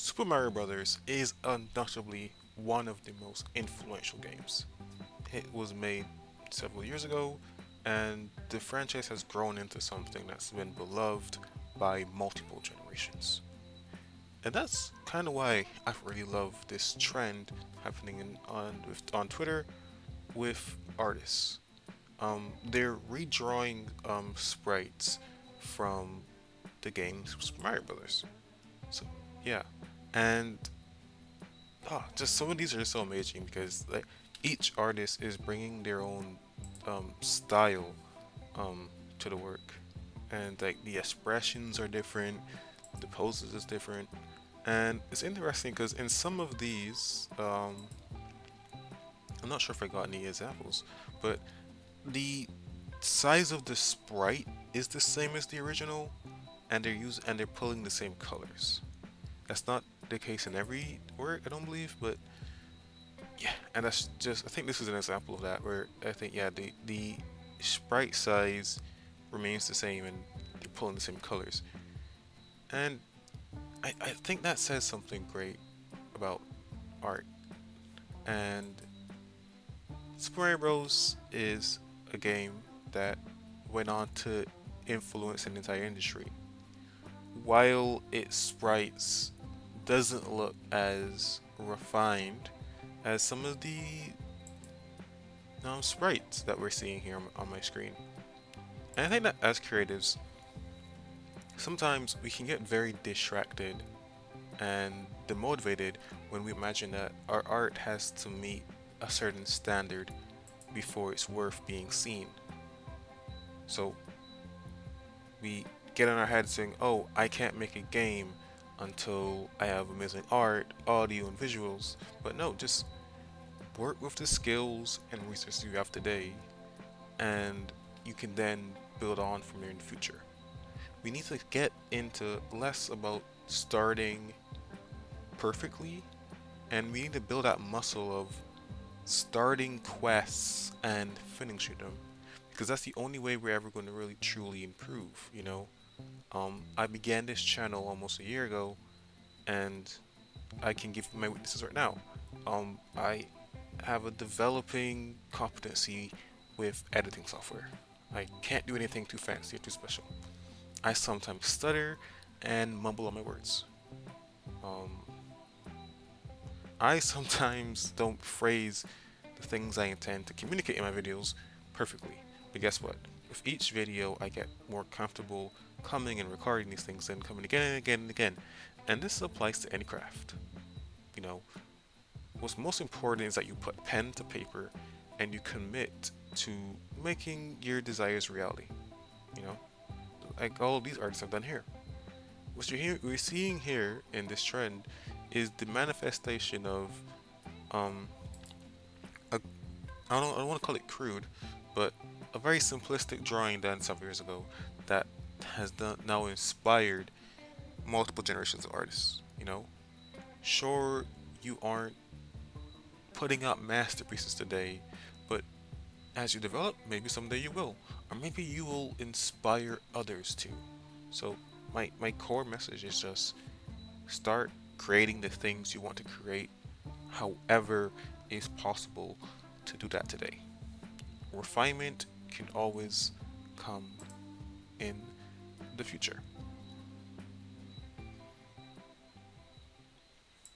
Super Mario Bros. Is undoubtedly one of the most influential games. It was made several years ago, and the franchise has grown into something that's been beloved by multiple generations. And that's kind of why I really love this trend happening on Twitter with artists. They're redrawing sprites from the games Super Mario Brothers. So yeah, and just some of these are so amazing because like each artist is bringing their own style um, to the work, and like the expressions are different, the poses is different, and it's interesting because in some of these, I'm not sure if I got any examples, but the size of the sprite is the same as the original, and they're pulling the same colors. That's not the case in every work, I don't believe, but yeah, and that's just I think this is an example of that where I think yeah the sprite size remains the same and they're pulling the same colors, and I think that says something great about art. And Super Mario Bros. Is a game that went on to influence an entire industry. While its sprites doesn't look as refined as some of the sprites that we're seeing here on my screen. And I think that as creatives, sometimes we can get very distracted and demotivated when we imagine that our art has to meet a certain standard before it's worth being seen. So we get in our head saying, oh, I can't make a game until I have amazing art, audio, and visuals. But no, just work with the skills and resources you have today, and you can then build on from there in the future. We need to get into less about starting perfectly, and we need to build that muscle of starting quests and finishing them, because that's the only way we're ever going to really truly improve. I began this channel almost a year ago, and I can give my witnesses right now. I have a developing competency with editing software. I can't do anything too fancy or too special. I sometimes stutter and mumble on my words. Um, I sometimes don't phrase the things I intend to communicate in my videos perfectly. But guess what? With each video, I get more comfortable coming and recording these things and coming again and again and again. And this applies to any craft. You know, what's most important is that you put pen to paper and you commit to making your desires reality. You know, like all of these artists have done here. We're seeing here in this trend is the manifestation of um a I don't want to call it crude, but a very simplistic drawing done several years ago that has now inspired multiple generations of artists. Sure, you aren't putting out masterpieces today, but as you develop, maybe someday you will, or maybe you will inspire others too. So my core message is just start creating the things you want to create, however is possible to do that today. Refinement can always come in the future.